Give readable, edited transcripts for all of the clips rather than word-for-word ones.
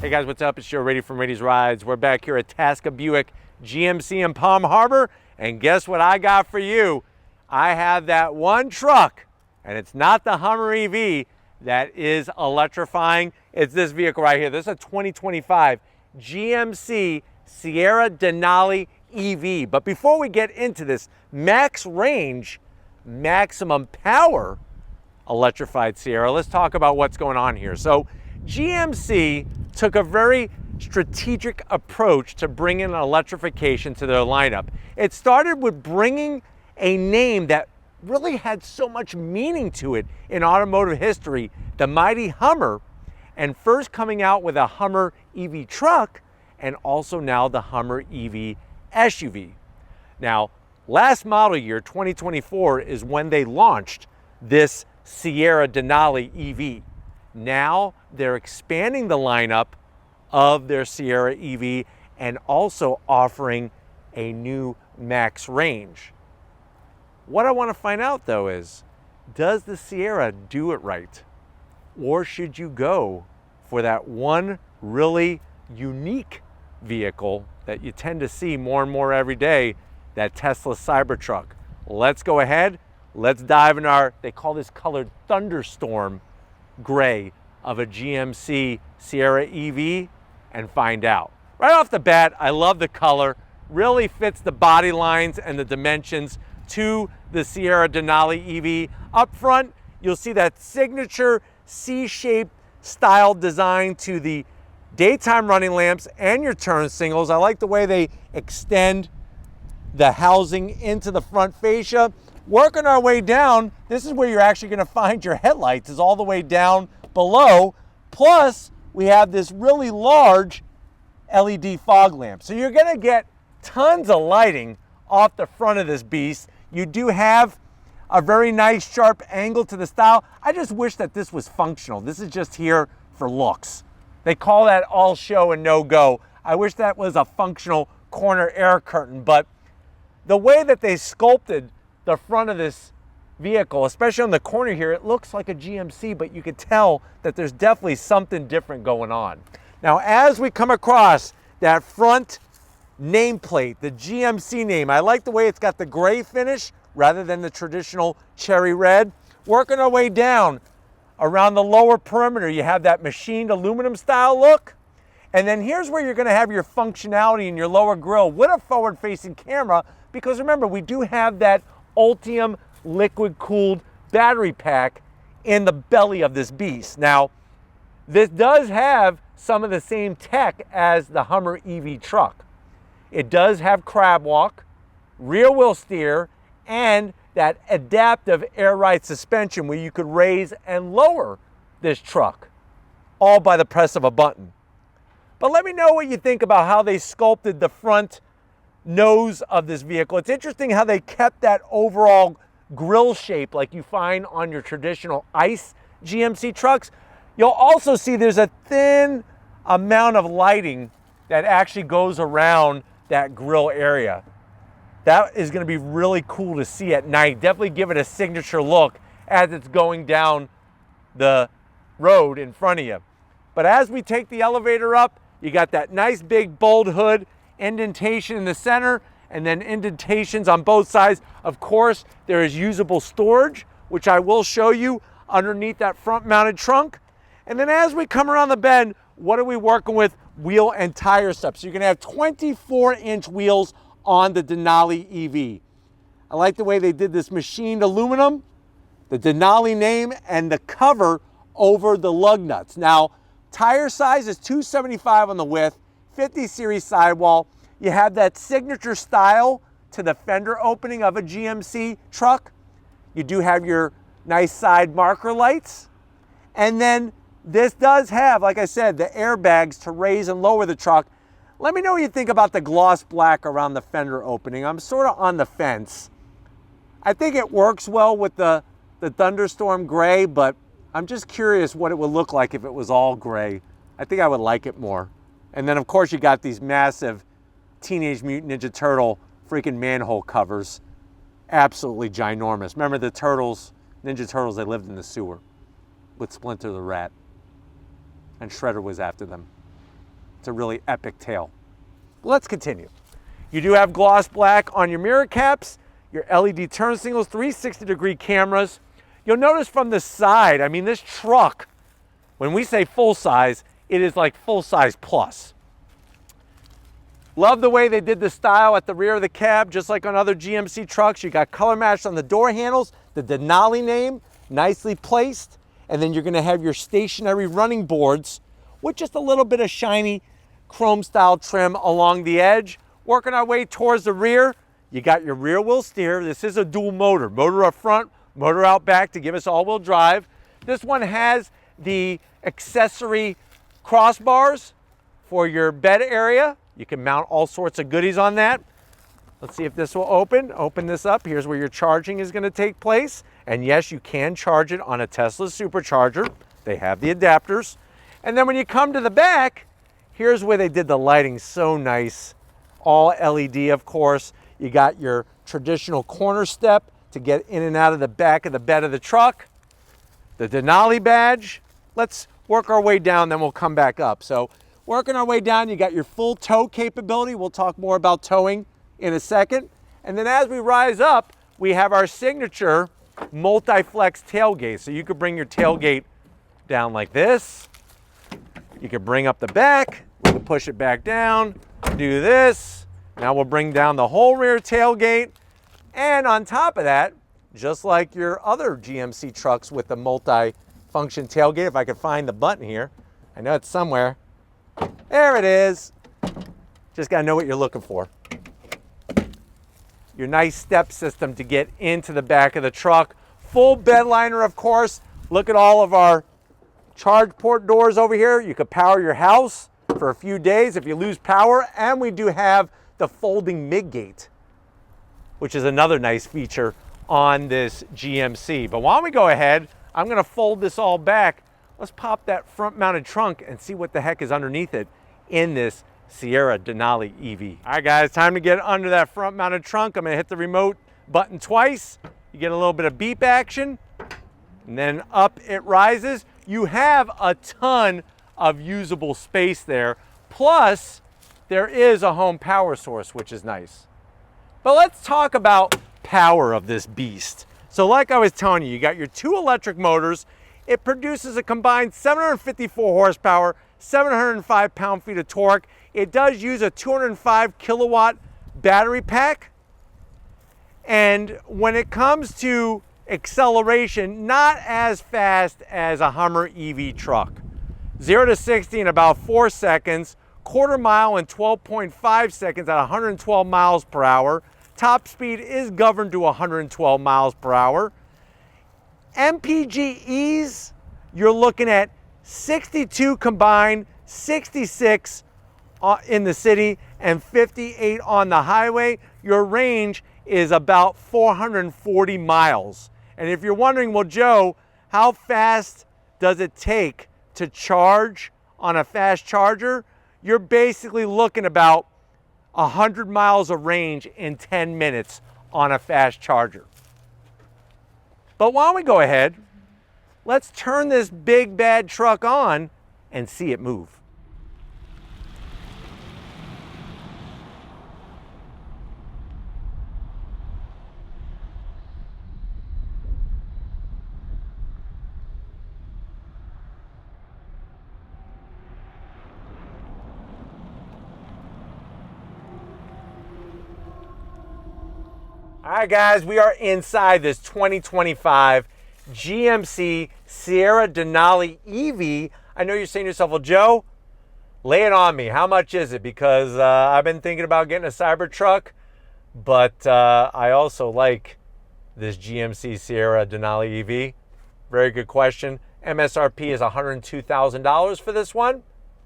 Hey guys, what's up? It's Joe Rady from Rady's Rides. We're back here at Tasca Buick GMC in Palm Harbor, and guess what I got for you? I have that one truck, and it's not the Hummer EV that is electrifying. It's this vehicle right here. This is a 2025 GMC Sierra Denali EV. But before we get into this max range, maximum power electrified Sierra, let's talk about what's going on here. So GMC took a very strategic approach to bringing electrification to their lineup. It started with bringing a name that really had so much meaning to it in automotive history, the mighty Hummer, and first coming out with a Hummer EV truck, and also now the Hummer EV SUV. Now, last model year, 2024, is when they launched this Sierra Denali EV. Now they're expanding the lineup of their Sierra EV and also offering a new max range. What I want to find out though is, does the Sierra do it right? Or should you go for that one really unique vehicle that you tend to see more and more every day, that Tesla Cybertruck? Let's go ahead, let's dive in our, they call this color Thunderstorm gray of a GMC Sierra EV, and find out. Right off the bat, I love the color. Really fits the body lines and the dimensions to the Sierra Denali EV. Up front, you'll see that signature C-shaped style design to the daytime running lamps and your turn signals. I like the way they extend the housing into the front fascia. Working our way down, this is where you're actually going to find your headlights, is all the way down below. Plus, we have this really large LED fog lamp. So you're going to get tons of lighting off the front of this beast. You do have a very nice sharp angle to the style. I just wish that this was functional. This is just here for looks. They call that all show and no go. I wish that was a functional corner air curtain, but the way that they sculpted the front of this vehicle, especially on the corner here, it looks like a GMC, but you could tell that there's definitely something different going on. Now, as we come across that front nameplate, the GMC name, I like the way it's got the gray finish rather than the traditional cherry red. Working our way down around the lower perimeter, you have that machined aluminum style look. And then here's where you're going to have your functionality in your lower grille with a forward-facing camera, because remember, we do have that Ultium liquid-cooled battery pack in the belly of this beast. Now, this does have some of the same tech as the Hummer EV truck. It does have crab walk, rear wheel steer, and that adaptive air ride suspension where you could raise and lower this truck, all by the press of a button. But let me know what you think about how they sculpted the front nose of this vehicle. It's interesting how they kept that overall grille shape like you find on your traditional ICE GMC trucks. You'll also see there's a thin amount of lighting that actually goes around that grille area. That is going to be really cool to see at night. Definitely give it a signature look as it's going down the road in front of you. But as we take the elevator up, you got that nice big bold hood, indentation in the center, and then indentations on both sides. Of course, there is usable storage, which I will show you underneath that front mounted trunk. And then as we come around the bend, what are we working with? Wheel and tire steps. So you're gonna have 24-inch wheels on the Denali EV. I like the way they did this machined aluminum, the Denali name, and the cover over the lug nuts. Now, tire size is 275 on the width, 50 series sidewall. You have that signature style to the fender opening of a GMC truck. You do have your nice side marker lights. And then this does have, like I said, the airbags to raise and lower the truck. Let me know what you think about the gloss black around the fender opening. I'm sort of on the fence. I think it works well with the Thunderstorm gray, but I'm just curious what it would look like if it was all gray. I think I would like it more. And then of course you got these massive Teenage Mutant Ninja Turtle freaking manhole covers. Absolutely ginormous. Remember the turtles, Ninja Turtles, they lived in the sewer with Splinter the Rat. And Shredder was after them. It's a really epic tail. Let's continue. You do have gloss black on your mirror caps, your LED turn signals, 360-degree cameras. You'll notice from the side, I mean, this truck, when we say full size, it is like full size plus. Love the way they did the style at the rear of the cab, just like on other GMC trucks. You got color matched on the door handles, the Denali name, nicely placed. And then you're gonna have your stationary running boards with just a little bit of shiny chrome style trim along the edge. Working our way towards the rear, you got your rear wheel steer. This is a dual motor, motor up front, motor out back to give us all-wheel drive. This one has the accessory crossbars for your bed area. You can mount all sorts of goodies on that. Let's see if this will open. Open this up. Here's where your charging is going to take place. And yes, you can charge it on a Tesla supercharger. They have the adapters. And then when you come to the back, here's where they did the lighting so nice. All LED, of course. You got your traditional corner step to get in and out of the back of the bed of the truck. The Denali badge. Let's work our way down, then we'll come back up. So working our way down, you got your full tow capability. We'll talk more about towing in a second. And then as we rise up, we have our signature multi-flex tailgate. So you could bring your tailgate down like this. You could bring up the back, we can push it back down, do this. Now we'll bring down the whole rear tailgate. And on top of that, just like your other GMC trucks with the multi-function tailgate, if I could find the button here, I know it's somewhere. There it is. Just gotta know what you're looking for. Your nice step system to get into the back of the truck. Full bed liner, of course. Look at all of our charge port doors over here. You could power your house for a few days if you lose power. And we do have the folding midgate, which is another nice feature on this GMC. But why don't we go ahead, I'm gonna fold this all back. Let's pop that front mounted trunk and see what the heck is underneath it in this Sierra Denali EV. All right guys, time to get under that front mounted trunk. I'm gonna hit the remote button twice. You get a little bit of beep action and then up it rises. You have a ton of usable space there. Plus there is a home power source, which is nice. But let's talk about power of this beast. So like I was telling you, you got your two electric motors. It produces a combined 754 horsepower, 705 pound-feet of torque. It does use a 205 kilowatt battery pack. And when it comes to acceleration, not as fast as a Hummer EV truck. 0 to 60 in about 4 seconds, quarter mile in 12.5 seconds at 112 miles per hour. Top speed is governed to 112 miles per hour. MPGEs, you're looking at 62 combined, 66 in the city and 58 on the highway. Your range is about 440 miles. And if you're wondering, well, Joe, how fast does it take to charge on a fast charger? You're basically looking about 100 miles of range in 10 minutes on a fast charger. But why don't we go ahead, let's turn this big bad truck on and see it move. All right, guys, we are inside this 2025 GMC Sierra Denali EV. I know you're saying to yourself, well, Joe, lay it on me. How much is it? Because I've been thinking about getting a Cybertruck, but I also like this GMC Sierra Denali EV. Very good question. MSRP is $102,000 for this one.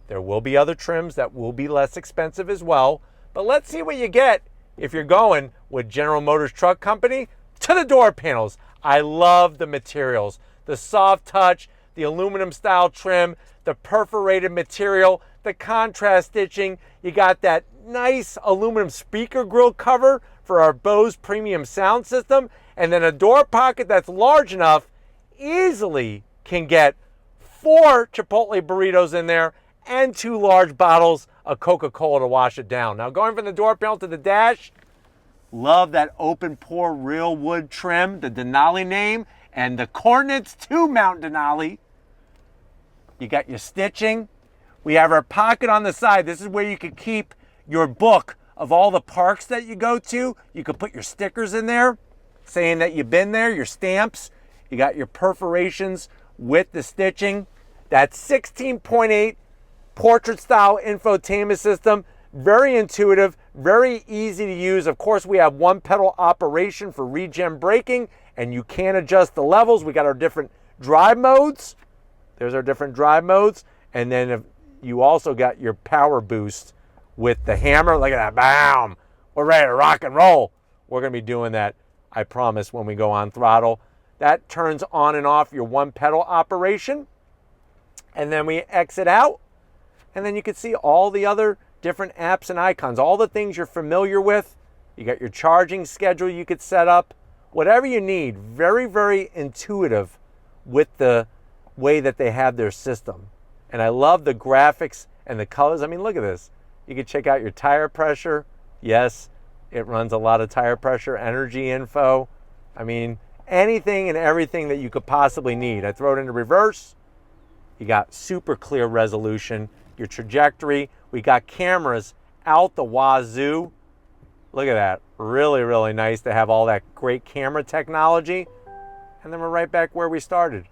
There will be other trims that will be less expensive as well, but let's see what you get if you're going with General Motors Truck Company. To the door panels, I love the materials. The soft touch, the aluminum style trim, the perforated material, the contrast stitching. You got that nice aluminum speaker grill cover for our Bose premium sound system, and then a door pocket that's large enough, easily can get 4 Chipotle burritos in there and 2 large bottles of Coca-Cola to wash it down. Now going from the door panel to the dash, love that open pore real wood trim, the Denali name, and the coordinates to Mount Denali. You got your stitching. We have our pocket on the side. This is where you could keep your book of all the parks that you go to. You could put your stickers in there saying that you've been there, your stamps. You got your perforations with the stitching. That 16.8 portrait style infotainment system. Very intuitive, very easy to use. Of course, we have 1 pedal operation for regen braking, and you can adjust the levels. We got our different drive modes. There's our different drive modes. And then you also got your power boost with the hammer. Look at that, bam. We're ready to rock and roll. We're gonna be doing that, I promise, when we go on throttle. That turns on and off your 1 pedal operation. And then we exit out. And then you can see all the other different apps and icons, all the things you're familiar with. You got your charging schedule you could set up, whatever you need. Very, very intuitive with the way that they have their system. And I love the graphics and the colors. I mean, look at this. You can check out your tire pressure. Yes, it runs a lot of tire pressure, energy info. I mean, anything and everything that you could possibly need. I throw it into reverse. You got super clear resolution, your trajectory. We got cameras out the wazoo. Look at that. Really, really nice to have all that great camera technology. And then we're right back where we started.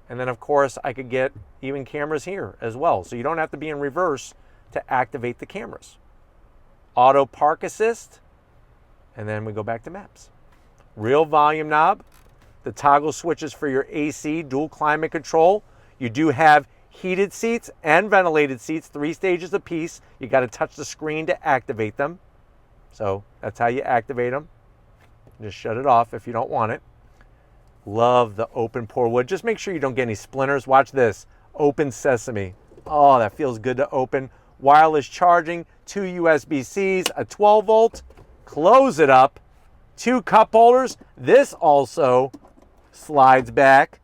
And then, of course, I could get even cameras here as well. So you don't have to be in reverse to activate the cameras. Auto park assist. And then we go back to maps. Real volume knob. The toggle switches for your AC, dual climate control. You do have heated seats and ventilated seats, 3 stages apiece. You got to touch the screen to activate them. So that's how you activate them. Just shut it off if you don't want it. Love the open pore wood. Just make sure you don't get any splinters. Watch this. Open sesame. Oh, that feels good to open. Wireless charging, 2 USB-Cs, a 12 volt. Close it up. 2 cup holders. This also slides back.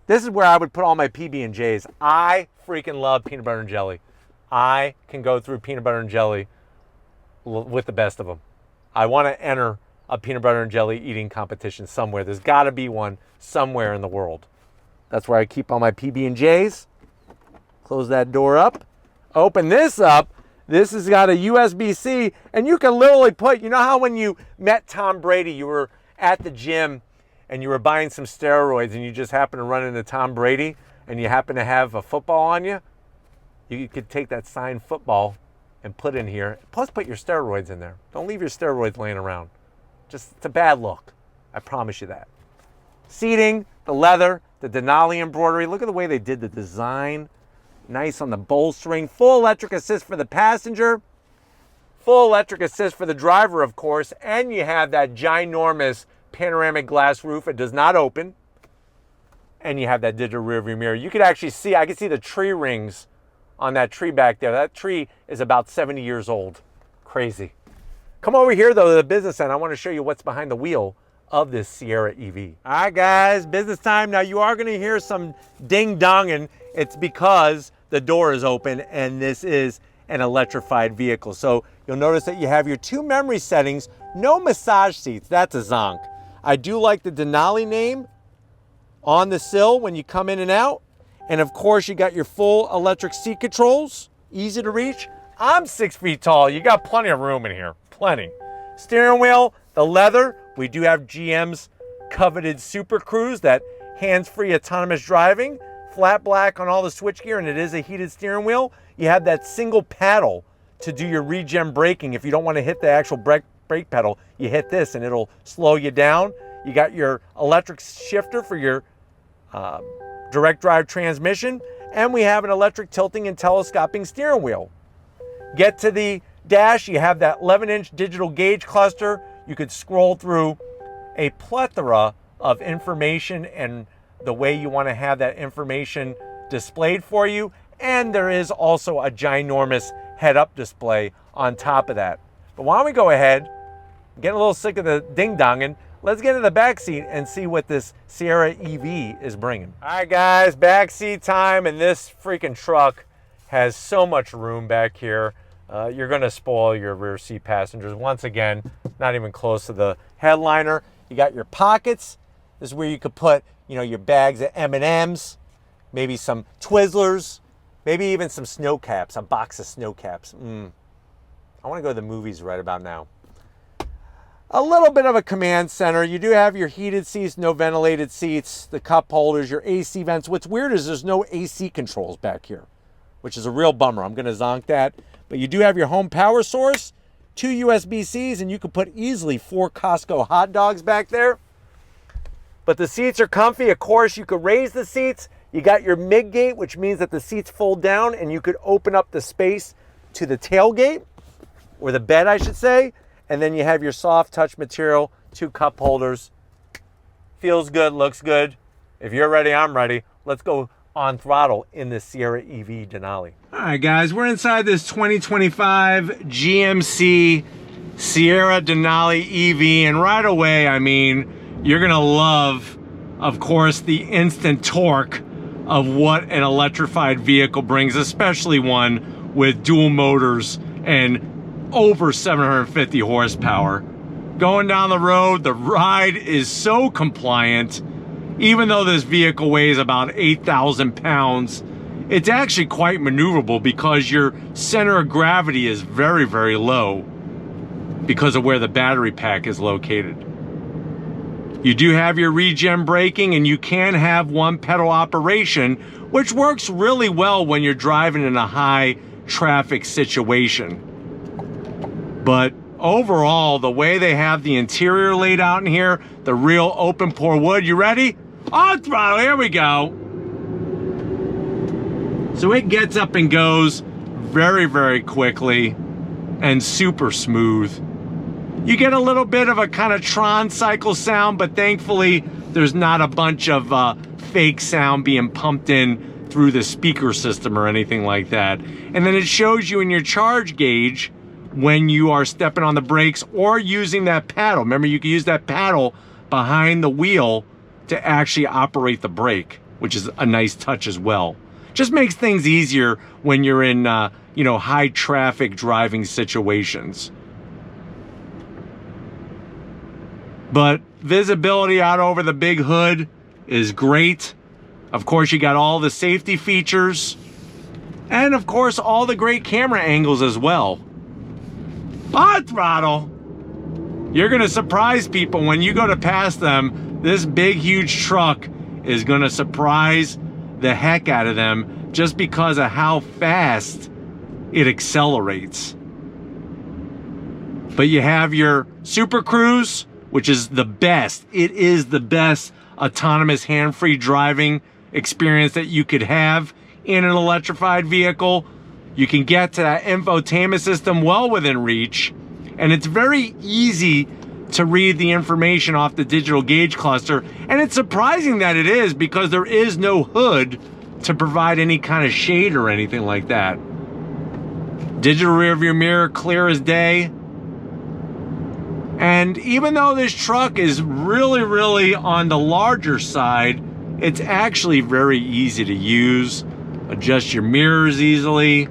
This is where I would put all my PB&Js. I freaking love peanut butter and jelly. I can go through peanut butter and jelly with the best of them. I want to enter a peanut butter and jelly eating competition somewhere. There's got to be one somewhere in the world. That's where I keep all my PB&Js. Close that door up. Open this up. This has got a USB-C, and you can literally put, you know how when you met Tom Brady, you were at the gym and you were buying some steroids and you just happen to run into Tom Brady and you happen to have a football on you? You could take that signed football and put in here. Plus put your steroids in there. Don't leave your steroids laying around. Just, it's a bad look. I promise you that. Seating, the leather, the Denali embroidery. Look at the way they did the design. Nice on the bolstering. Full electric assist for the passenger. Full electric assist for the driver, of course. And you have that ginormous panoramic glass roof. It does not open. And you have that digital rear view mirror. You could actually see, I can see the tree rings on that tree back there. That tree is about 70 years old. Crazy. Come over here though to the business end. I want to show you what's behind the wheel of this Sierra EV. All right guys, business time. Now you are going to hear some ding dong, and it's because the door is open and this is an electrified vehicle. So you'll notice that you have your 2 memory settings, no massage seats. That's a zonk. I do like the Denali name on the sill when you come in and out. And of course you got your full electric seat controls, easy to reach. I'm 6 feet tall. You got plenty of room in here, plenty. Steering wheel, the leather. We do have GM's coveted Super Cruise, that hands-free autonomous driving. Flat black on all the switchgear, and it is a heated steering wheel. You have that single paddle to do your regen braking. If you don't want to hit the actual brake pedal, you hit this and it'll slow you down. You got your electric shifter for your direct drive transmission, and we have an electric tilting and telescoping steering wheel. Get to the dash, you have that 11-inch digital gauge cluster. You could scroll through a plethora of information and the way you want to have that information displayed for you. And there is also a ginormous head-up display on top of that. But why don't we go ahead, get a little sick of the ding-donging, let's get in the back seat and see what this Sierra EV is bringing. All right guys, back seat time, and this freaking truck has so much room back here. You're going to spoil your rear seat passengers. Once again, not even close to the headliner. You got your pockets. This is where you could put, your bags of M&Ms, maybe some Twizzlers, maybe even some snow caps, a box of snow caps. I want to go to the movies right about now. A little bit of a command center. You do have your heated seats, no ventilated seats, the cup holders, your AC vents. What's weird is there's no AC controls back here, which is a real bummer. I'm going to zonk that. But you do have your home power source, 2 USB-Cs, and you can put easily 4 Costco hot dogs back there. But the seats are comfy. Of course, you could raise the seats. You got your mid-gate, which means that the seats fold down and you could open up the space to the tailgate, or the bed, I should say. And then you have your soft touch material, 2 cup holders. Feels good, looks good. If you're ready, I'm ready. Let's go on throttle in the Sierra EV Denali. All right, guys, we're inside this 2025 GMC Sierra Denali EV. And right away, I mean, you're gonna love, of course, the instant torque of what an electrified vehicle brings, especially one with dual motors and over 750 horsepower. Going down the road, the ride is so compliant. Even though this vehicle weighs about 8,000 pounds, it's actually quite maneuverable because your center of gravity is very, very low because of where the battery pack is located. You do have your regen braking, and you can have one pedal operation, which works really well when you're driving in a high traffic situation. But overall, the way they have the interior laid out in here, the real open pore wood, you ready? On throttle, here we go. So it gets up and goes very, very quickly and super smooth. You get a little bit of a kind of Tron cycle sound, but thankfully there's not a bunch of fake sound being pumped in through the speaker system or anything like that. And then it shows you in your charge gauge when you are stepping on the brakes or using that paddle. Remember, you can use that paddle behind the wheel to actually operate the brake, which is a nice touch as well. Just makes things easier when you're in, high traffic driving situations. But visibility out over the big hood is great. Of course, you got all the safety features and of course, all the great camera angles as well. On throttle. You're gonna surprise people when you go to pass them. This big, huge truck is gonna surprise the heck out of them just because of how fast it accelerates. But you have your Super Cruise, which is the best. It is the best autonomous hand-free driving experience that you could have in an electrified vehicle. You can get to that infotainment system well within reach, and it's very easy to read the information off the digital gauge cluster. And it's surprising that it is, because there is no hood to provide any kind of shade or anything like that. Digital rear view mirror, clear as day. And even though this truck is really, really on the larger side, it's actually very easy to use. Adjust your mirrors easily.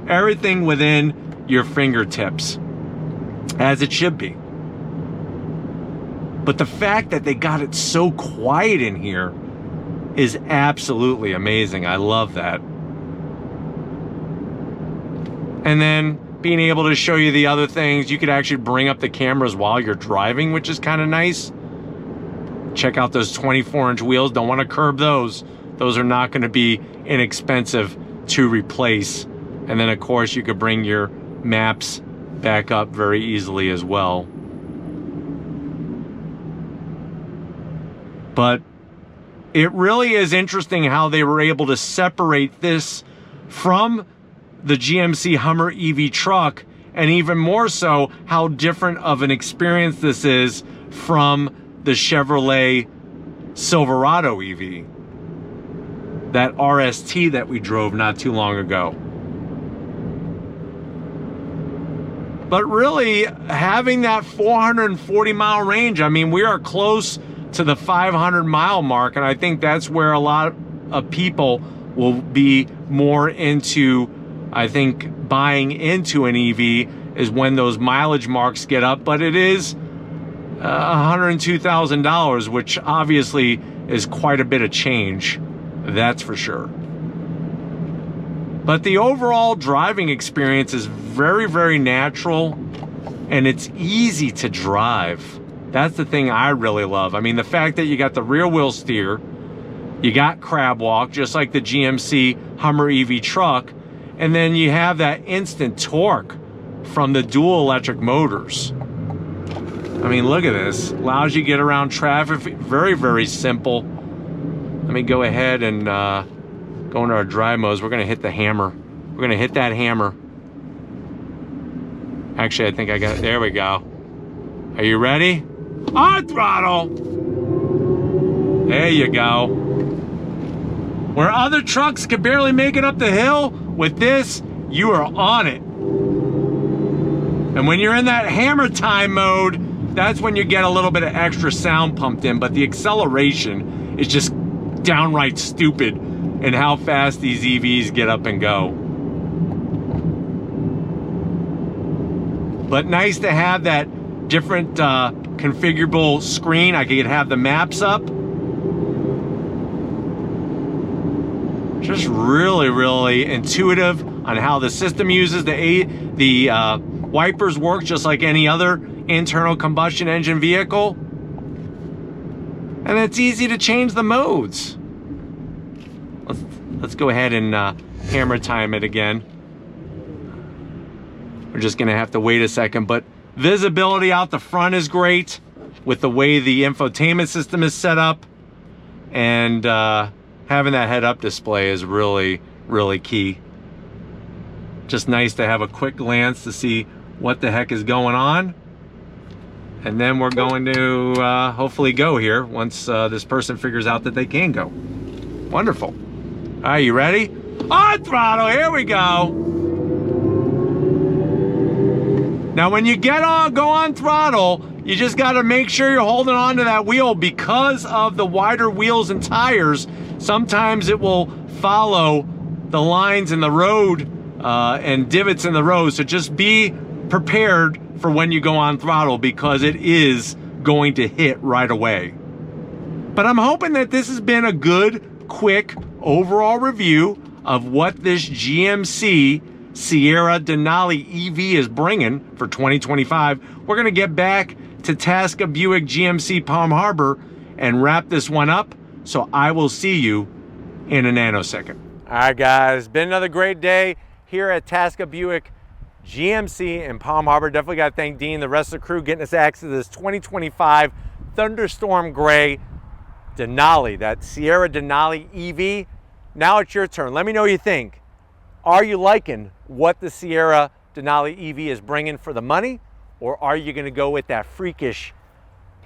Everything within your fingertips, as it should be. But the fact that they got it so quiet in here is absolutely amazing. I love that. And then being able to show you the other things, you could actually bring up the cameras while you're driving, which is kind of nice. Check out those 24-inch wheels. Don't want to curb those. Those are not going to be inexpensive to replace. And then, of course, you could bring your maps back up very easily as well. But it really is interesting how they were able to separate this from the GMC Hummer EV truck, and even more so how different of an experience this is from the Chevrolet Silverado EV, that RST that we drove not too long ago. But really, having that 440-mile range, I mean, we are close to the 500-mile mark, and I think that's where a lot of people will be more into I think buying into an EV is when those mileage marks get up, but it is $102,000, which obviously is quite a bit of change, that's for sure. But the overall driving experience is very, very natural, and it's easy to drive. That's the thing I really love. I mean, the fact that you got the rear wheel steer, you got crab walk, just like the GMC Hummer EV truck, and then you have that instant torque from the dual electric motors. I mean, look at this. Allows you to get around traffic. Very, very simple. Let me go ahead and go into our drive modes. We're going to hit the hammer. We're going to hit that hammer. Actually, I think I got it. There we go. Are you ready? On throttle. There you go. Where other trucks can barely make it up the hill, with this, you are on it. And when you're in that hammer time mode, that's when you get a little bit of extra sound pumped in, but the acceleration is just downright stupid in how fast these EVs get up and go. But nice to have that different configurable screen. I could have the maps up. Just really, really intuitive on how the system uses the wipers work just like any other internal combustion engine vehicle. And it's easy to change the modes. Let's go ahead and hammer time it again. We're just gonna have to wait a second, but visibility out the front is great with the way the infotainment system is set up, and having that head-up display is really, really key. Just nice to have a quick glance to see what the heck is going on. And then we're going to hopefully go here once this person figures out that they can go. Wonderful. All right, you ready? On throttle, here we go. Now when you go on throttle, you just gotta make sure you're holding on to that wheel, because of the wider wheels and tires. Sometimes it will follow the lines in the road and divots in the road. So just be prepared for when you go on throttle, because it is going to hit right away. But I'm hoping that this has been a good, quick overall review of what this GMC Sierra Denali EV is bringing for 2025. We're gonna get back to Tasca Buick GMC Palm Harbor and wrap this one up. So I will see you in a nanosecond. All right, guys, been another great day here at Tasca Buick GMC in Palm Harbor. Definitely got to thank Dean, the rest of the crew, getting us access to this 2025 Thunderstorm Gray Denali, that Sierra Denali EV. Now it's your turn. Let me know what you think. Are you liking what the Sierra Denali EV is bringing for the money, or are you going to go with that freakish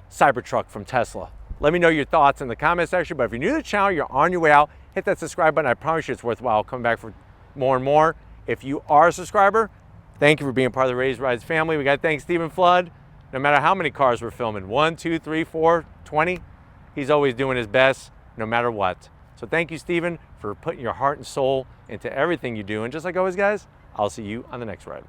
Cybertruck from Tesla? Let me know your thoughts in the comment section. But if you're new to the channel, you're on your way out, hit that subscribe button. I promise you it's worthwhile coming back for more and more. If you are a subscriber, thank you for being part of the Raised Rides family. We got to thank Stephen Flood. No matter how many cars we're filming, 1, 2, 3, 4, 20, he's always doing his best no matter what. So thank you, Stephen, for putting your heart and soul into everything you do. And just like always, guys, I'll see you on the next ride.